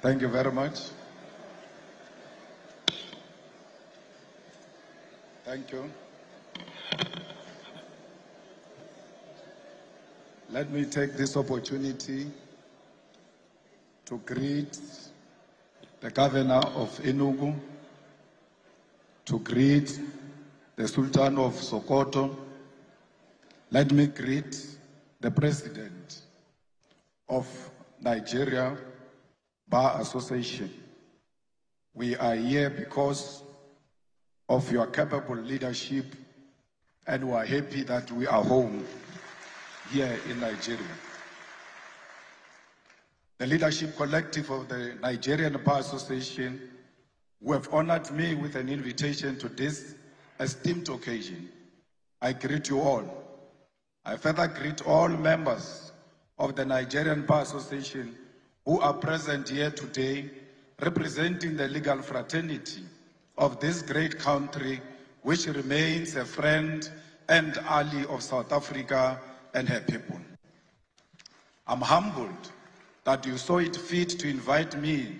Thank you very much. Thank you. Let me take this opportunity to greet the governor of Enugu, to greet the Sultan of Sokoto. Let me greet the president of Nigeria Bar Association. We are here because of your capable leadership, and we are happy that we are home here in Nigeria. The leadership collective of the Nigerian Bar Association, who have honored me with an invitation to this esteemed occasion, I greet you all. I further greet all members of the Nigerian Bar Association who are present here today, representing the legal fraternity of this great country, which remains a friend and ally of South Africa and her people. I'm humbled that you saw it fit to invite me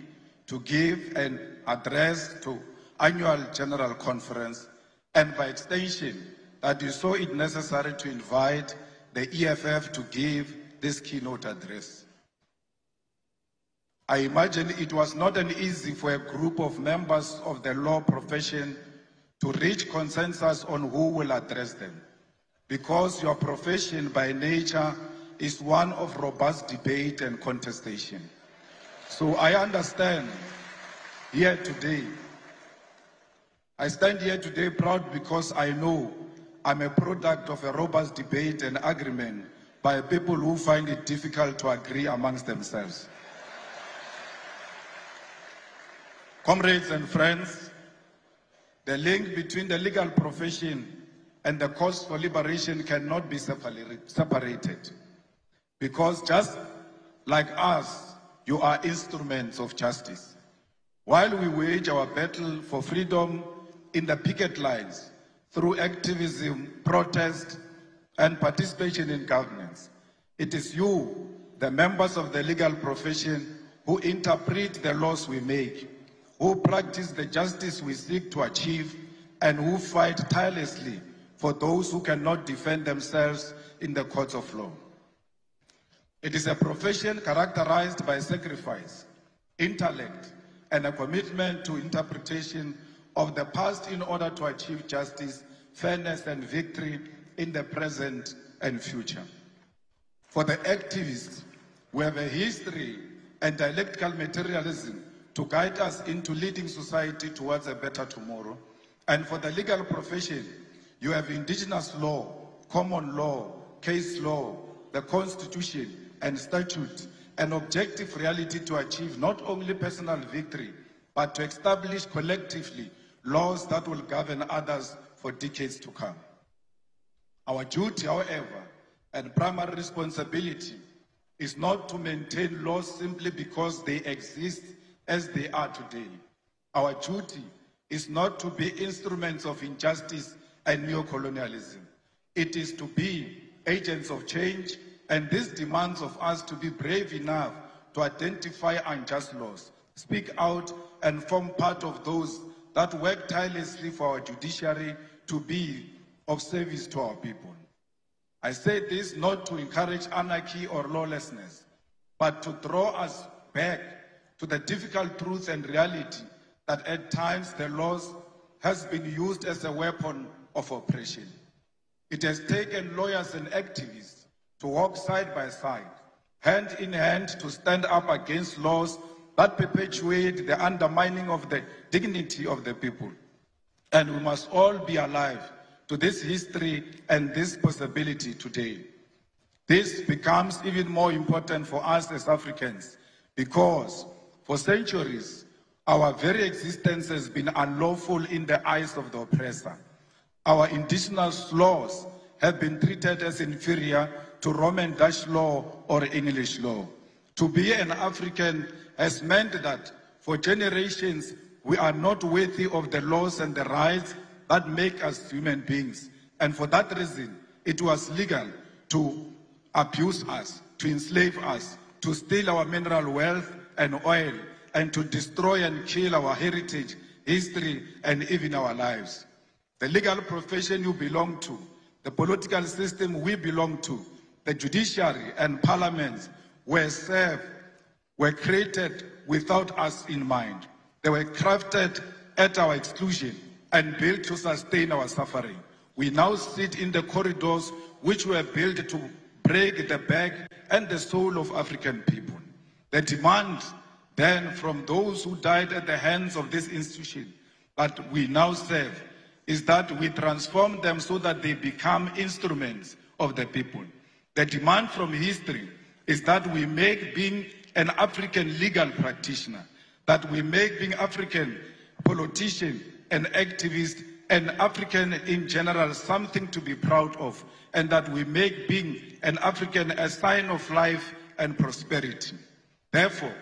to give an address to annual general conference, and by extension, that you saw it necessary to invite the EFF to give this keynote address. I imagine it was not an easy for a group of members of the law profession to reach consensus on who will address them, because your profession by nature is one of robust debate and contestation. So I understand here today. I stand here today proud because I know I'm a product of a robust debate and agreement by people who find it difficult to agree amongst themselves. Comrades and friends, the link between the legal profession and the cause for liberation cannot be separated. Because just like us, you are instruments of justice. While we wage our battle for freedom in the picket lines, through activism, protest, and participation in governance, it is you, the members of the legal profession, who interpret the laws we make, who practice the justice we seek to achieve, and who fight tirelessly for those who cannot defend themselves in the courts of law. It is a profession characterized by sacrifice, intellect, and a commitment to interpretation of the past in order to achieve justice, fairness, and victory in the present and future. For the activists, we have a history and dialectical materialism to guide us into leading society towards a better tomorrow. And for the legal profession, you have indigenous law, common law, case law, the Constitution, and statute, an objective reality to achieve not only personal victory, but to establish collectively laws that will govern others for decades to come. Our duty, however, and primary responsibility is not to maintain laws simply because they exist as they are today. Our duty is not to be instruments of injustice and neocolonialism. It is to be agents of change, and this demands of us to be brave enough to identify unjust laws, speak out, and form part of those that work tirelessly for our judiciary to be of service to our people. I say this not to encourage anarchy or lawlessness, but to draw us back to the difficult truth and reality that at times the laws has been used as a weapon of oppression. It has taken lawyers and activists to walk side by side, hand in hand, to stand up against laws that perpetuate the undermining of the dignity of the people. And we must all be alive to this history and this possibility today. This becomes even more important for us as Africans because for centuries, our very existence has been unlawful in the eyes of the oppressor. Our indigenous laws have been treated as inferior to Roman Dutch law or English law. To be an African has meant that for generations we are not worthy of the laws and the rights that make us human beings. And for that reason, it was legal to abuse us, to enslave us, to steal our mineral wealth and oil, and to destroy and kill our heritage, history, and even our lives. The legal profession you belong to, the political system we belong to, the judiciary and parliaments were created without us in mind. They were crafted at our exclusion and built to sustain our suffering. We now sit in the corridors which were built to break the back and the soul of African people. The demand then from those who died at the hands of this institution that we now serve is that we transform them so that they become instruments of the people. The demand from history is that we make being an African legal practitioner, that we make being African politician, an activist, and African in general something to be proud of, and that we make being an African a sign of life and prosperity. Therefore,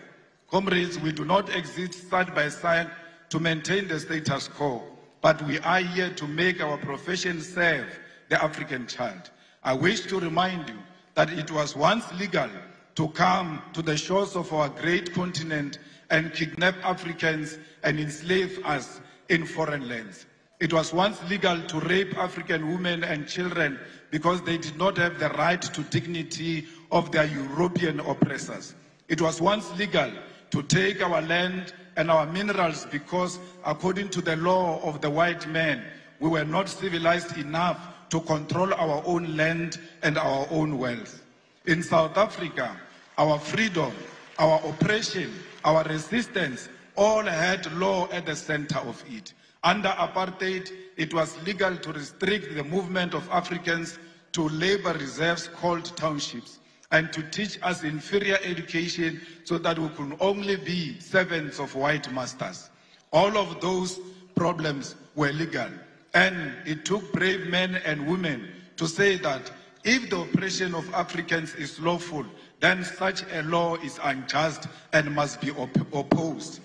comrades, we do not exist side by side to maintain the status quo, but we are here to make our profession serve the African child. I wish to remind you that it was once legal to come to the shores of our great continent and kidnap Africans and enslave us in foreign lands. It was once legal to rape African women and children because they did not have the right to dignity of their European oppressors. It was once legal to take our land and our minerals because, according to the law of the white man, we were not civilized enough to control our own land and our own wealth. In South Africa, our freedom, our oppression, our resistance all had law at the center of it. Under apartheid, it was legal to restrict the movement of Africans to labor reserves called townships and to teach us inferior education so that we could only be servants of white masters. All of those problems were legal, and it took brave men and women to say that if the oppression of Africans is lawful, then such a law is unjust and must be opposed.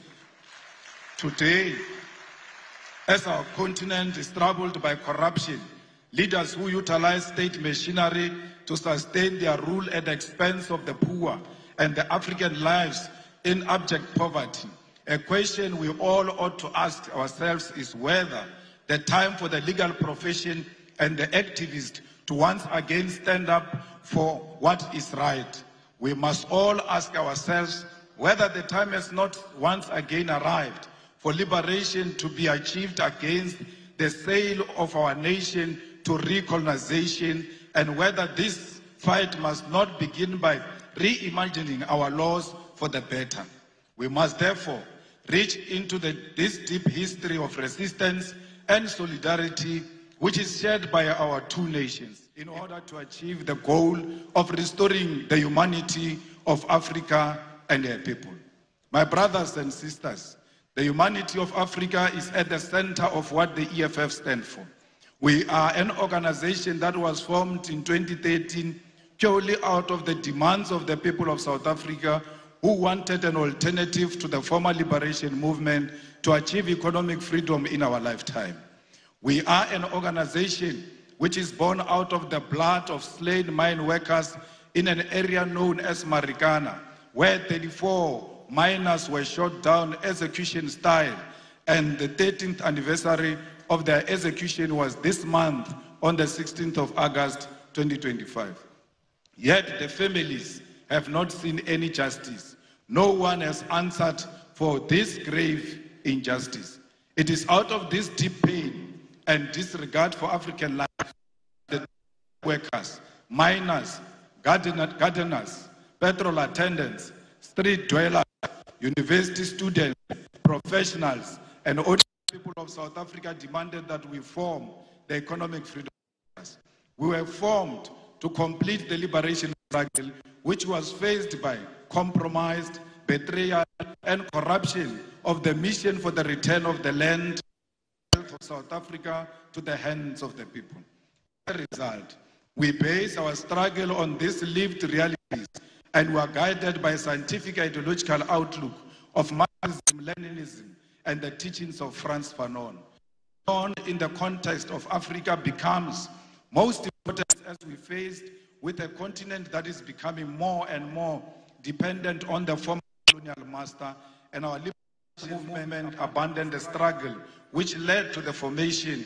Today, as our continent is troubled by corruption, leaders who utilize state machinery to sustain their rule at the expense of the poor and the African lives in abject poverty, a question we all ought to ask ourselves is whether the time for the legal profession and the activists to once again stand up for what is right. We must all ask ourselves whether the time has not once again arrived for liberation to be achieved against the sale of our nation to recolonization, and whether this fight must not begin by reimagining our laws for the better. We must therefore reach into this deep history of resistance and solidarity which is shared by our two nations in order to achieve the goal of restoring the humanity of Africa and her people. My brothers and sisters, the humanity of Africa is at the center of what the EFF stands for. We are an organization that was formed in 2013 purely out of the demands of the people of South Africa who wanted an alternative to the former liberation movement to achieve economic freedom in our lifetime. We are an organization which is born out of the blood of slain mine workers in an area known as Marikana, where 34 miners were shot down execution style, and the 13th anniversary of their execution was this month on the 16th of August 2025. Yet the families have not seen any justice. No one has answered for this grave injustice. It is out of this deep pain and disregard for African life that workers, miners, gardeners, petrol attendants, street dwellers, university students, professionals, and ordinary people of South Africa demanded that we form the economic freedom. We were formed to complete the liberation struggle, which was faced by compromised, betrayal, and corruption of the mission for the return of the land of South Africa to the hands of the people. As a result, we base our struggle on these lived realities, and we are guided by a scientific ideological outlook of Marxism, Leninism, and the teachings of Frantz Fanon. In the context of Africa becomes most important as we faced with a continent that is becoming more and more dependent on the former colonial master and our liberation movement abandoned the struggle which led to the formation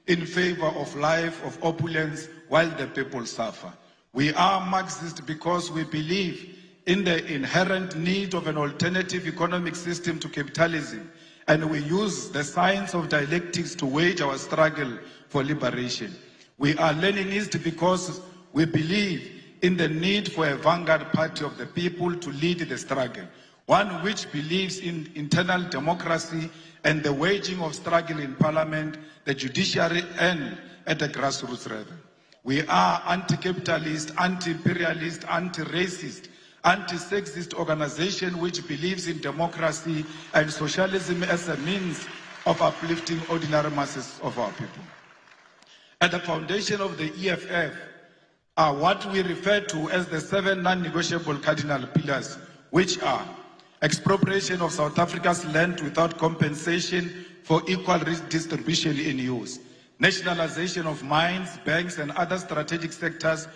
in favor of life of opulence while the people suffer. We are Marxist because we believe in the inherent need of an alternative economic system to capitalism, and we use the science of dialectics to wage our struggle for liberation. We are Leninist because we believe in the need for a vanguard party of the people to lead the struggle, one which believes in internal democracy and the waging of struggle in parliament, the judiciary, and at the grassroots level. We are anti-capitalist, anti-imperialist, anti-racist, anti-sexist organization which believes in democracy and socialism as a means of uplifting ordinary masses of our people. At the foundation of the EFF are what we refer to as the 7 non-negotiable cardinal pillars, which are expropriation of South Africa's land without compensation for equal redistribution in use, nationalization of mines, banks, and other strategic sectors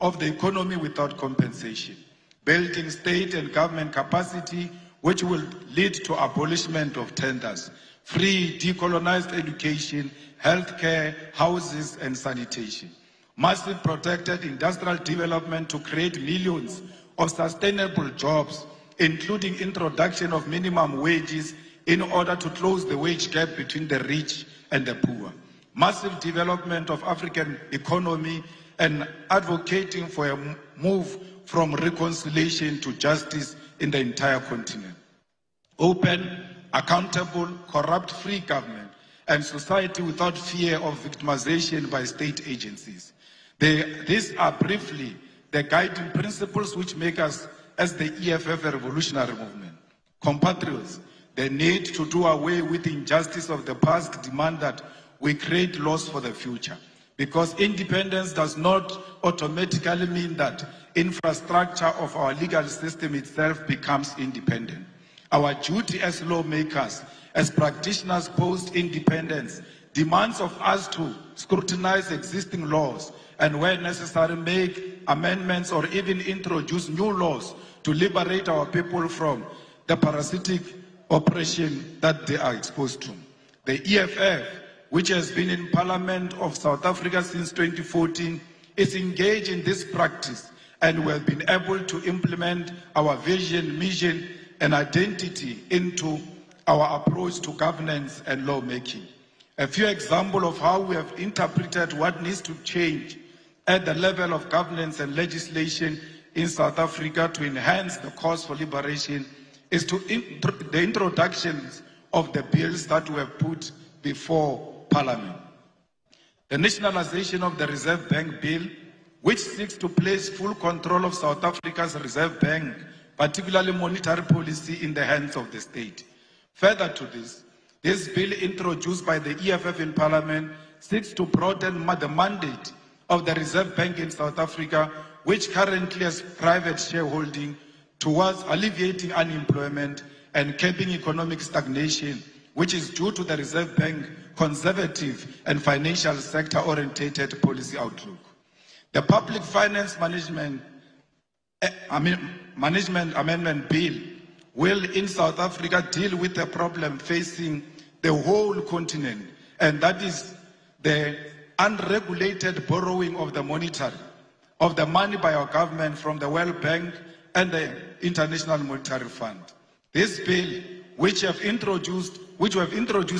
of the economy without compensation, building state and government capacity, which will lead to abolishment of tenders, free decolonized education, healthcare, houses, and sanitation, massive protected industrial development to create millions of sustainable jobs, including introduction of minimum wages in order to close the wage gap between the rich and the poor, massive development of African economy, and advocating for a move from reconciliation to justice in the entire continent. Open, accountable, corrupt-free government, and society without fear of victimization by state agencies. These are briefly the guiding principles which make us, as the EFF, a revolutionary movement. Compatriots, the need to do away with the injustice of the past demand that we create laws for the future, because independence does not automatically mean that infrastructure of our legal system itself becomes independent. Our duty as lawmakers, as practitioners post-independence, demands of us to scrutinize existing laws and, where necessary, make amendments or even introduce new laws to liberate our people from the parasitic oppression that they are exposed to. The EFF, which has been in Parliament of South Africa since 2014, is engaged in this practice, and we have been able to implement our vision, mission, and identity into our approach to governance and lawmaking. A few examples of how we have interpreted what needs to change at the level of governance and legislation in South Africa to enhance the cause for liberation is the introductions of the bills that were put before Parliament. The nationalization of the Reserve Bank Bill, which seeks to place full control of South Africa's Reserve Bank, particularly monetary policy, in the hands of the state. Further to this bill introduced by the EFF in Parliament seeks to broaden the mandate of the Reserve Bank in South Africa, which currently has private shareholding, towards alleviating unemployment and curbing economic stagnation, which is due to the Reserve Bank conservative and financial sector-orientated policy outlook. The Public Finance Management Amendment Bill will in South Africa deal with the problem facing the whole continent, and that is the unregulated borrowing of the money by our government from the World Bank and the International Monetary Fund. This bill, which we have introduced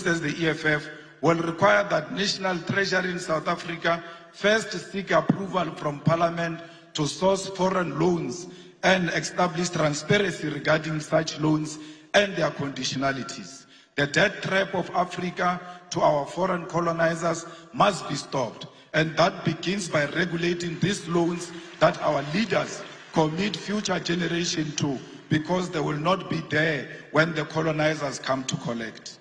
as the EFF, will require that National Treasury in South Africa first seek approval from Parliament to source foreign loans and establish transparency regarding such loans and their conditionalities. The debt trap of Africa to our foreign colonizers must be stopped, and that begins by regulating these loans that our leaders commit future generations to, because they will not be there when the colonizers come to collect.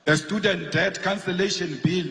The Student Debt Cancellation Bill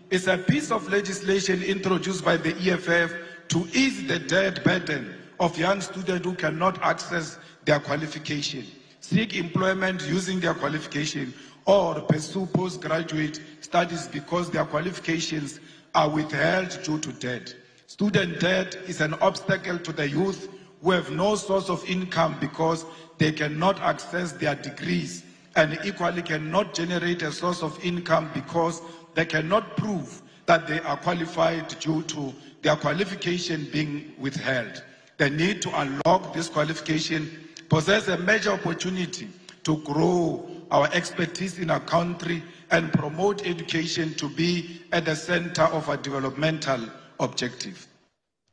is a piece of legislation introduced by the EFF to ease the debt burden of young students who cannot access their qualification, seek employment using their qualification, or pursue postgraduate studies because their qualifications are withheld due to debt. Student debt is an obstacle to the youth who have no source of income because they cannot access their degrees, and equally cannot generate a source of income because they cannot prove that they are qualified due to their qualification being withheld. The need to unlock this qualification possesses a major opportunity to grow our expertise in our country and promote education to be at the center of our developmental objective.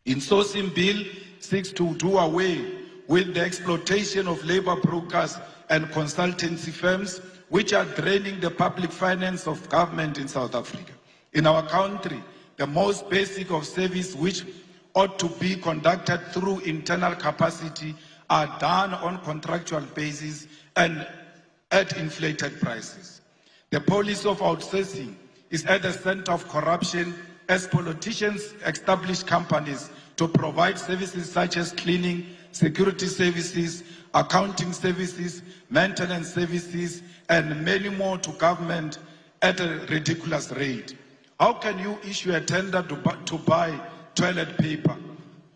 Insourcing Bill seeks to do away with the exploitation of labor brokers and consultancy firms which are draining the public finance of government in South Africa. In our country, the most basic of service which ought to be conducted through internal capacity are done on contractual basis and at inflated prices. The policy of outsourcing is at the center of corruption as politicians establish companies to provide services such as cleaning, security services, accounting services, maintenance services, and many more to government at a ridiculous rate. How can you issue a tender to buy toilet paper?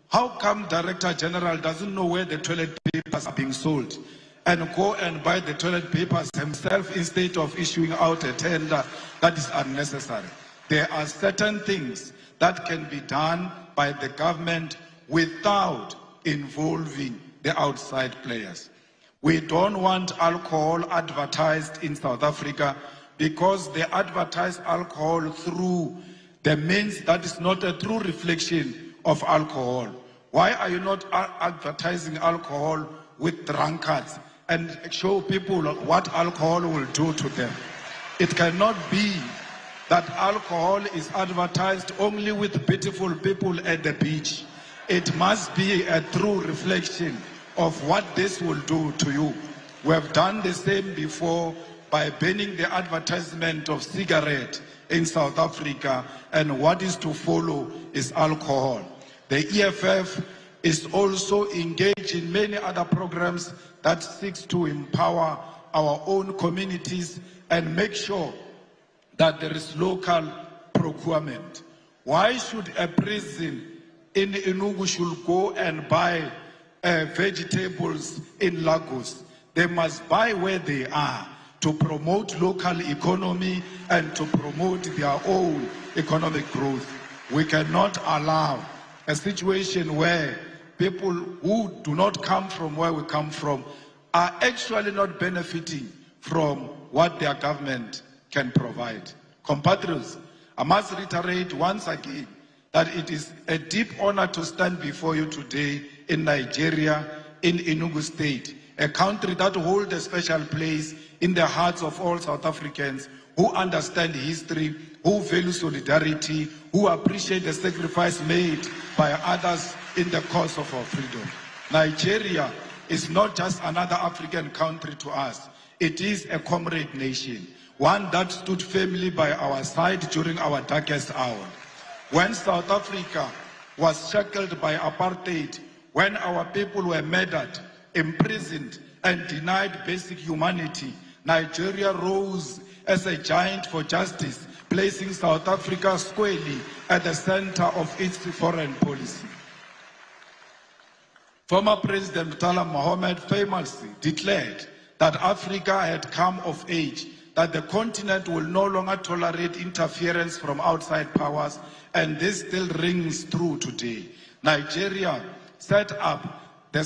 How come Director General doesn't know where the toilet papers are being sold and go and buy the toilet papers himself instead of issuing out a tender that is unnecessary? There are certain things that can be done by the government without involving the outside players. We don't want alcohol advertised in South Africa because they advertise alcohol through the means that is not a true reflection of alcohol. Why are you not advertising alcohol with drunkards and show people what alcohol will do to them? It cannot be that alcohol is advertised only with beautiful people at the beach. It must be a true reflection of what this will do to you. We have done the same before by banning the advertisement of cigarette in South Africa, and what is to follow is alcohol. The EFF is also engaged in many other programs that seeks to empower our own communities and make sure that there is local procurement. Why should a prison in Enugu should go and buy vegetables in Lagos? They must buy where they are to promote local economy and to promote their own economic growth. We cannot allow a situation where people who do not come from where we come from are actually not benefiting from what their government can provide. Compatriots, I must reiterate once again that it is a deep honor to stand before you today in Nigeria, in Enugu State, a country that holds a special place in the hearts of all South Africans who understand history, who value solidarity, who appreciate the sacrifice made by others in the cause of our freedom. Nigeria is not just another African country to us. It is a comrade nation, one that stood firmly by our side during our darkest hour. When South Africa was shackled by apartheid, when our people were murdered, imprisoned, and denied basic humanity, Nigeria rose as a giant for justice, placing South Africa squarely at the center of its foreign policy. Former President Murtala Mohammed famously declared that Africa had come of age, that the continent will no longer tolerate interference from outside powers, and this still rings true today. Nigeria set up the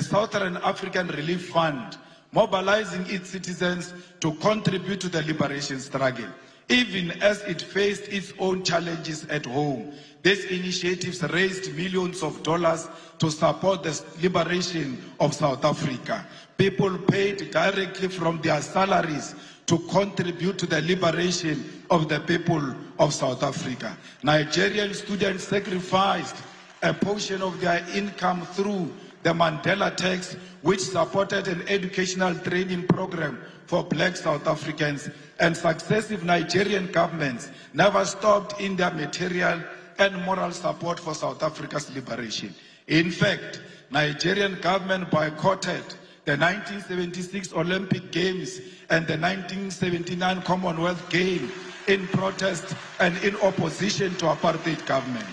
Southern African Relief Fund, mobilizing its citizens to contribute to the liberation struggle. Even as it faced its own challenges at home, these initiatives raised millions of dollars to support the liberation of South Africa. People paid directly from their salaries to contribute to the liberation of the people of South Africa. Nigerian students sacrificed a portion of their income through the Mandela Tax, which supported an educational training program for black South Africans, and successive Nigerian governments never stopped in their material and moral support for South Africa's liberation. In fact, Nigerian government boycotted the 1976 Olympic Games and the 1979 Commonwealth Games in protest and in opposition to apartheid government.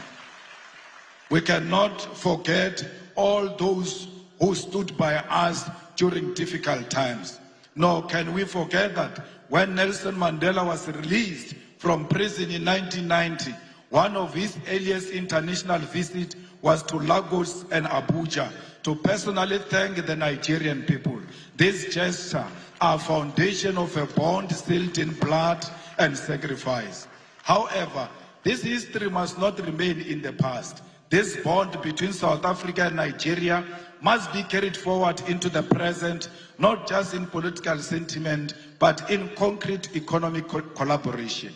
We cannot forget all those who stood by us during difficult times. Nor can we forget that when Nelson Mandela was released from prison in 1990, one of his earliest international visits was to Lagos and Abuja to personally thank the Nigerian people. This gesture, a foundation of a bond sealed in blood and sacrifice. However, this history must not remain in the past. This bond between South Africa and Nigeria must be carried forward into the present, not just in political sentiment, but in concrete economic collaboration.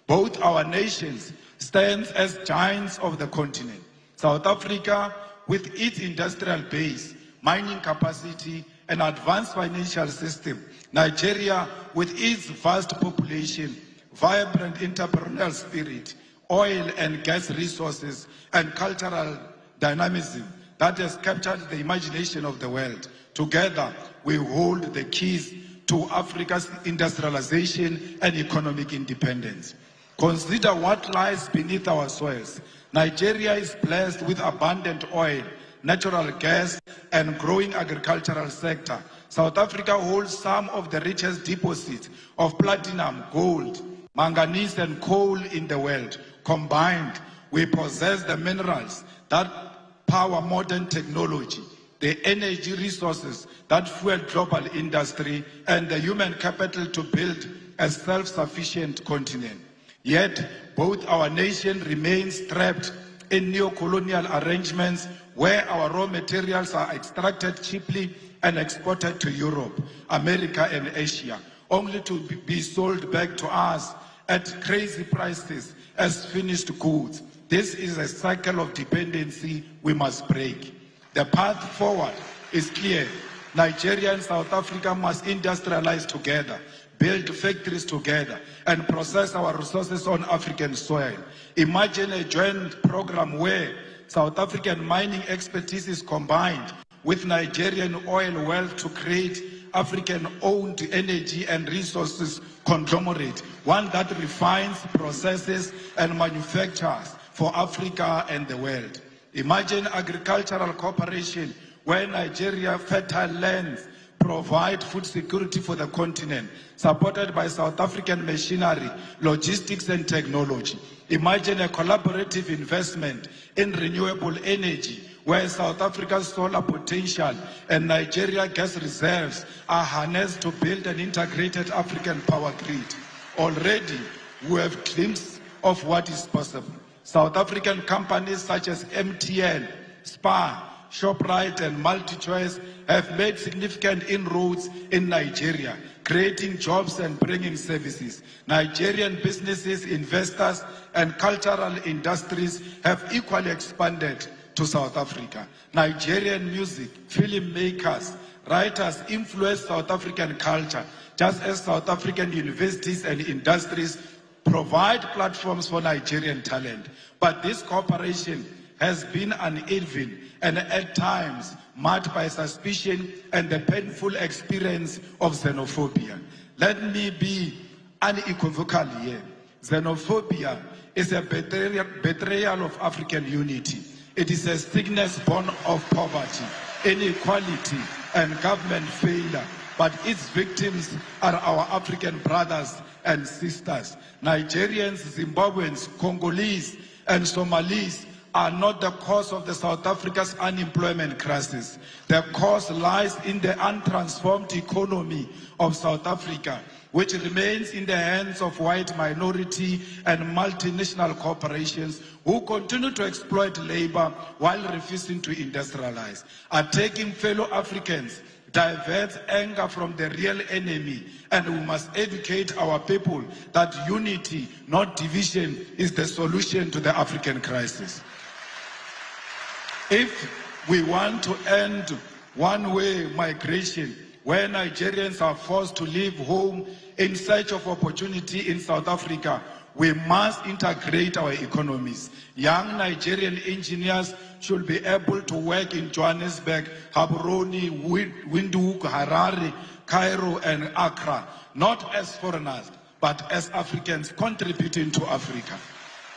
Both our nations stand as giants of the continent. South Africa, with its industrial base, mining capacity, and advanced financial system. Nigeria, with its vast population, vibrant entrepreneurial spirit, oil and gas resources, and cultural dynamism that has captured the imagination of the world. Together, we hold the keys to Africa's industrialization and economic independence. Consider what lies beneath our soils. Nigeria is blessed with abundant oil, natural gas, and growing agricultural sector. South Africa holds some of the richest deposits of platinum, gold, manganese, and coal in the world. Combined, we possess the minerals that power modern technology, the energy resources that fuel global industry, and the human capital to build a self-sufficient continent. Yet, both our nation remains trapped in neo-colonial arrangements where our raw materials are extracted cheaply and exported to Europe, America, and Asia, only to be sold back to us at crazy prices as finished goods. This is a cycle of dependency we must break. The path forward is clear. Nigeria and South Africa must industrialize together, build factories together, and process our resources on African soil. Imagine a joint program where South African mining expertise is combined with Nigerian oil wealth to create African-owned energy and resources conglomerate, one that refines, processes, and manufactures for Africa and the world. Imagine agricultural cooperation where Nigeria fertile lands provide food security for the continent, supported by South African machinery, logistics, and technology. Imagine a collaborative investment in renewable energy, where South Africa's solar potential and Nigeria gas reserves are harnessed to build an integrated African power grid. Already, we have glimpses of what is possible. South African companies such as MTN, Spar, ShopRite, and MultiChoice have made significant inroads in Nigeria, creating jobs and bringing services. Nigerian businesses, investors, and cultural industries have equally expanded to South Africa. Nigerian music, filmmakers, writers influence South African culture, just as South African universities and industries provide platforms for Nigerian talent. But this cooperation has been uneven and at times marked by suspicion and the painful experience of xenophobia. Let me be unequivocal here. Xenophobia is a betrayal of African unity. It is a sickness born of poverty, inequality, and government failure. But its victims are our African brothers and sisters. Nigerians, Zimbabweans, Congolese, and Somalis are not the cause of the South Africa's unemployment crisis. The cause lies in the untransformed economy of South Africa, which remains in the hands of white minority and multinational corporations who continue to exploit labor while refusing to industrialize. Attacking fellow Africans diverts anger from the real enemy, and we must educate our people that unity, not division, is the solution to the African crisis. If we want to end one-way migration, where Nigerians are forced to leave home in search of opportunity in South Africa, we must integrate our economies. Young Nigerian engineers should be able to work in Johannesburg, Gaborone, Windhoek, Harare, Cairo, and Accra, not as foreigners, but as Africans contributing to Africa.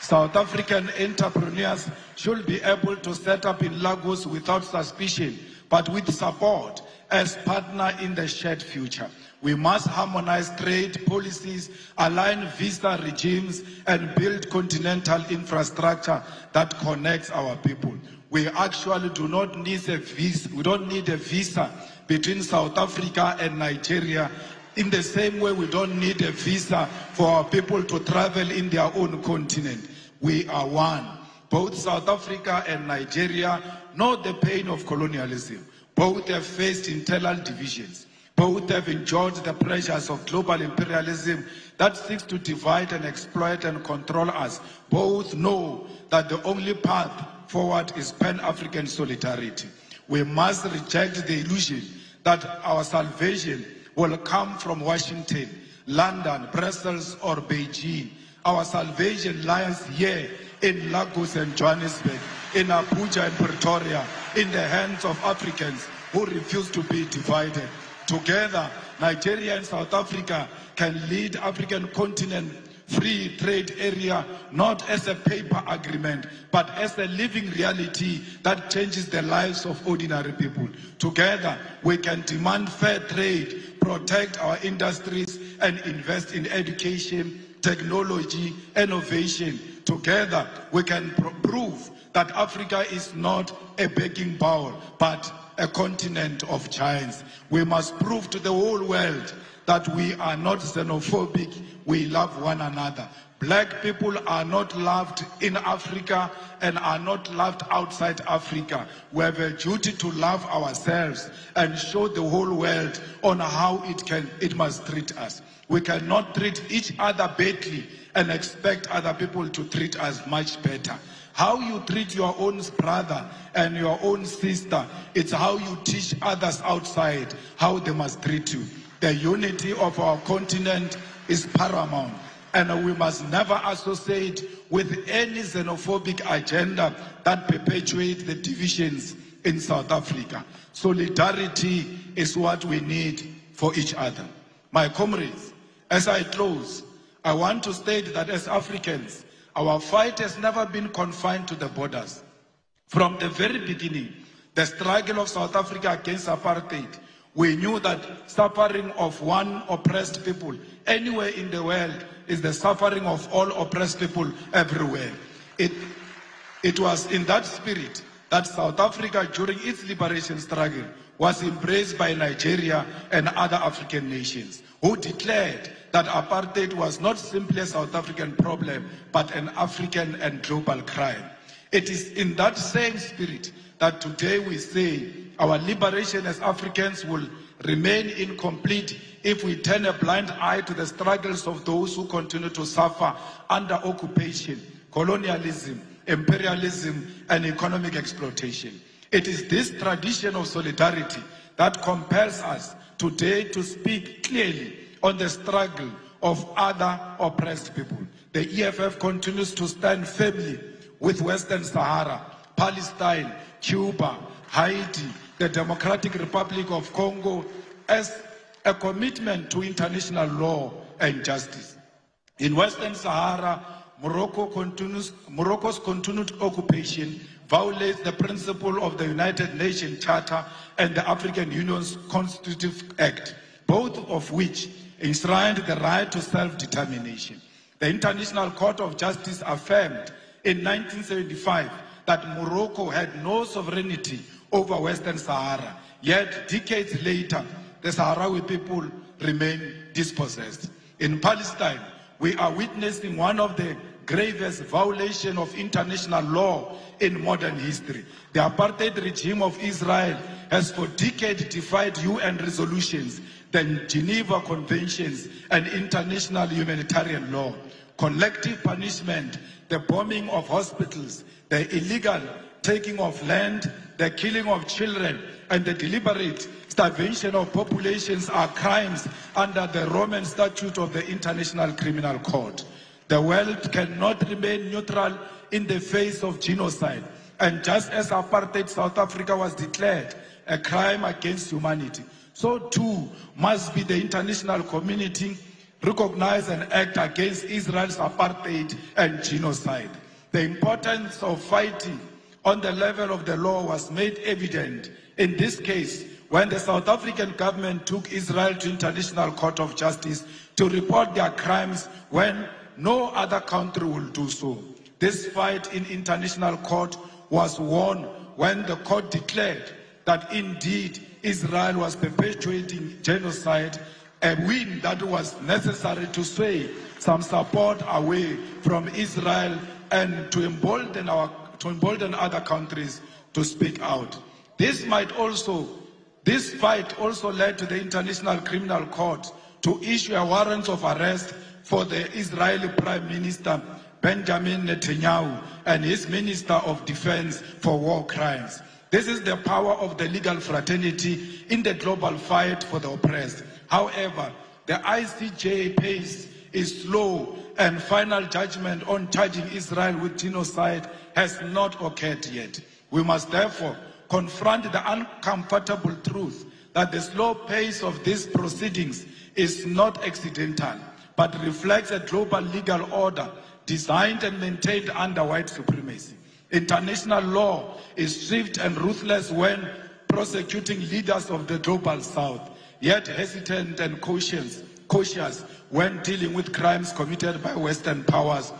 South African entrepreneurs should be able to set up in Lagos without suspicion, but with support as partner in the shared future. We must harmonize trade policies, align visa regimes, and build continental infrastructure that connects our people. We actually do not need a visa. We don't need a visa between South Africa and Nigeria. In the same way, we don't need a visa for our people to travel in their own continent. We are one. Both South Africa and Nigeria know the pain of colonialism. Both have faced internal divisions. Both have endured the pressures of global imperialism that seeks to divide and exploit and control us. Both know that the only path forward is Pan-African solidarity. We must reject the illusion that our salvation will come from Washington, London, Brussels, or Beijing. Our salvation lies here in Lagos and Johannesburg, in Abuja and Pretoria, in the hands of Africans who refuse to be divided. Together, Nigeria and South Africa can lead African continent free trade area not as a paper agreement, but as a living reality that changes the lives of ordinary people. Together, we can demand fair trade, protect our industries, and invest in education, technology, innovation. Together, we can prove that Africa is not a begging bowl, but a continent of giants. We must prove to the whole world that we are not xenophobic, we love one another. Black people are not loved in Africa and are not loved outside Africa. We have a duty to love ourselves and show the whole world on how it must treat us. We cannot treat each other badly and expect other people to treat us much better. How you treat your own brother and your own sister, it's how you teach others outside how they must treat you. The unity of our continent is paramount, and we must never associate with any xenophobic agenda that perpetuates the divisions in South Africa. Solidarity is what we need for each other. My comrades, as I close, I want to state that as Africans, our fight has never been confined to the borders. From the very beginning, the struggle of South Africa against apartheid, we knew that suffering of one oppressed people anywhere in the world is the suffering of all oppressed people everywhere. It was in that spirit that South Africa, during its liberation struggle, was embraced by Nigeria and other African nations, who declared that apartheid was not simply a South African problem, but an African and global crime. It is in that same spirit that today we say our liberation as Africans will remain incomplete if we turn a blind eye to the struggles of those who continue to suffer under occupation, colonialism, imperialism, and economic exploitation. It is this tradition of solidarity that compels us today to speak clearly on the struggle of other oppressed people. The EFF continues to stand firmly with Western Sahara, Palestine, Cuba, Haiti, the Democratic Republic of Congo as a commitment to international law and justice. In Western Sahara, Morocco's continued occupation violates the principle of the United Nations Charter and the African Union's Constitutive Act, both of which enshrined the right to self-determination. The International Court of Justice affirmed in 1975 that Morocco had no sovereignty over Western Sahara. Yet, decades later, the Sahrawi people remain dispossessed. In Palestine, we are witnessing one of the gravest violations of international law in modern history. The apartheid regime of Israel has for decades defied UN resolutions, the Geneva Conventions, and international humanitarian law. Collective punishment, the bombing of hospitals, the illegal taking of land, the killing of children, and the deliberate starvation of populations are crimes under the Roman Statute of the International Criminal Court. The world cannot remain neutral in the face of genocide. And just as apartheid South Africa was declared a crime against humanity, so too must be the international community recognize and act against Israel's apartheid and genocide. The importance of fighting on the level of the law was made evident in this case when the South African government took Israel to International Court of Justice to report their crimes when no other country will do so. This fight in international court was won when the court declared that indeed Israel was perpetuating genocide, a win that was necessary to sway some support away from Israel and to embolden other countries to speak out. This fight also led to the International Criminal Court to issue a warrant of arrest for the Israeli Prime Minister Benjamin Netanyahu and his Minister of Defense for war crimes. This is the power of the legal fraternity in the global fight for the oppressed. However, the ICJ pace is slow and final judgment on charging Israel with genocide has not occurred yet. We must therefore confront the uncomfortable truth that the slow pace of these proceedings is not accidental, but reflects a global legal order designed and maintained under white supremacy. International law is swift and ruthless when prosecuting leaders of the global south, yet hesitant and cautious when dealing with crimes committed by Western powers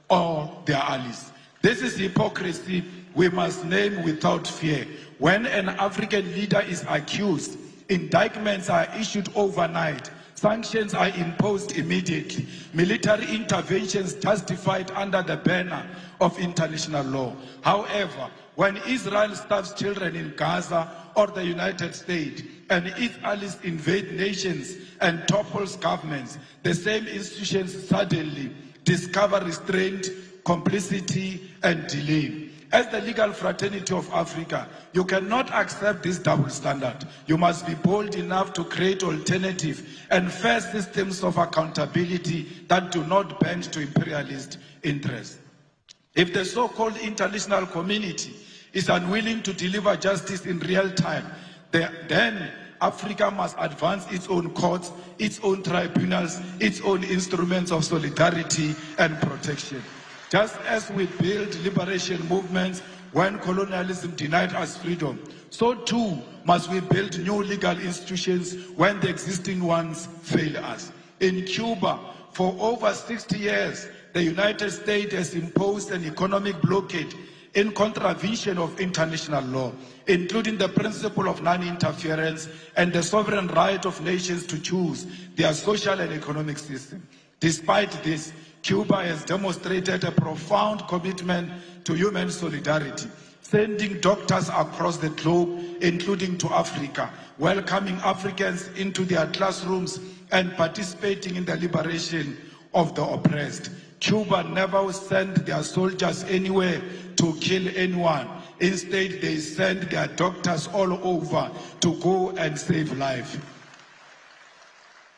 or their allies. This is hypocrisy we must name without fear. When an African leader is accused, indictments are issued overnight, sanctions are imposed immediately, military interventions justified under the banner of international law. However, when Israel starves children in Gaza or the United States and its allies invade nations and topples governments, the same institutions suddenly discover restraint, complicity, and delay. As the legal fraternity of Africa, you cannot accept this double standard. You must be bold enough to create alternative and fair systems of accountability that do not bend to imperialist interests. If the so-called international community is unwilling to deliver justice in real time, then Africa must advance its own courts, its own tribunals, its own instruments of solidarity and protection. Just as we build liberation movements when colonialism denied us freedom, so too must we build new legal institutions when the existing ones fail us. In Cuba, for over 60 years, the United States has imposed an economic blockade in contravention of international law, including the principle of non-interference and the sovereign right of nations to choose their social and economic system. Despite this, Cuba has demonstrated a profound commitment to human solidarity, sending doctors across the globe, including to Africa, welcoming Africans into their classrooms and participating in the liberation of the oppressed. Cuba never sent their soldiers anywhere to kill anyone. Instead, they sent their doctors all over to go and save life.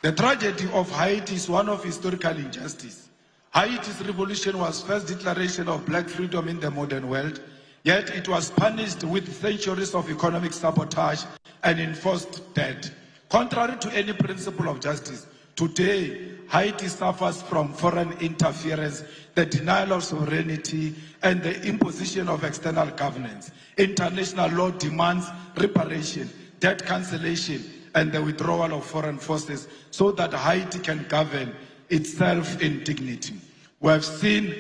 The tragedy of Haiti is one of historical injustice. Haiti's revolution was the first declaration of black freedom in the modern world, yet it was punished with centuries of economic sabotage and enforced debt. Contrary to any principle of justice, today Haiti suffers from foreign interference, the denial of sovereignty, and the imposition of external governance. International law demands reparation, debt cancellation, and the withdrawal of foreign forces so that Haiti can govern itself in dignity. We have seen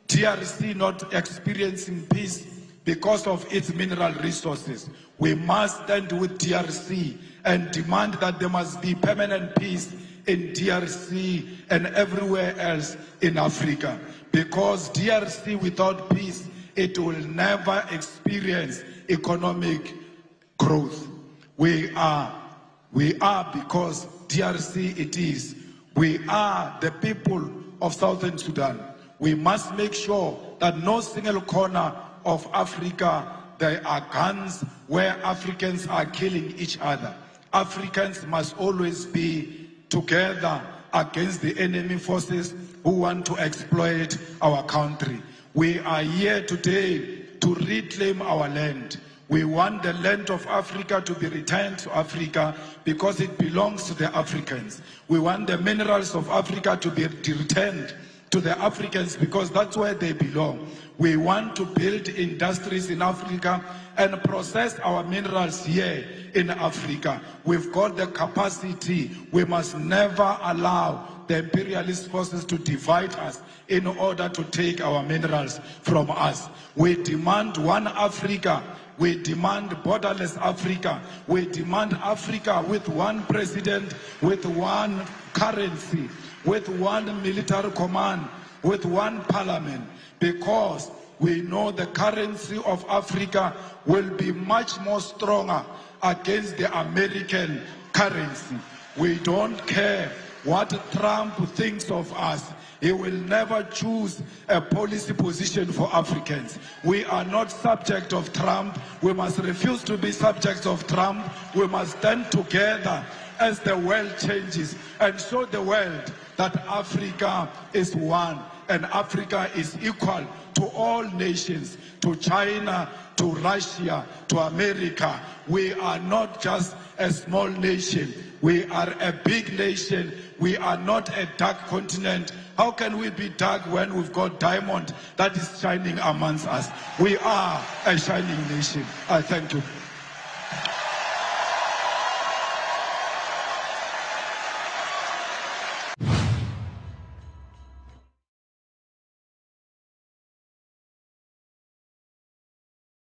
DRC not experiencing peace because of its mineral resources. We must stand with DRC and demand that there must be permanent peace in DRC and everywhere else in Africa. Because DRC without peace, it will never experience economic growth. We are because DRC it is. We are the people of Southern Sudan. We must make sure that no single corner of Africa there are guns where Africans are killing each other. Africans must always be together against the enemy forces who want to exploit our country. We are here today to reclaim our land. We want the land of Africa to be returned to Africa because it belongs to the Africans. We want the minerals of Africa to be returned to the Africans because that's where they belong. We want to build industries in Africa and process our minerals here in Africa. We've got the capacity. We must never allow the imperialist forces to divide us in order to take our minerals from us. We demand one Africa. We demand borderless Africa. We demand Africa with one president, with one currency, with one military command, with one parliament, because we know the currency of Africa will be much more stronger against the American currency. We don't care what Trump thinks of us. He will never choose a policy position for Africans. We are not subject of Trump. We must refuse to be subjects of Trump. We must stand together as the world changes and show the world that Africa is one and Africa is equal to all nations, to China, to Russia, to America. We are not just a small nation. We are a big nation. We are not a dark continent. How can we be dark when we've got diamond that is shining amongst us? We are a shining nation. I thank you.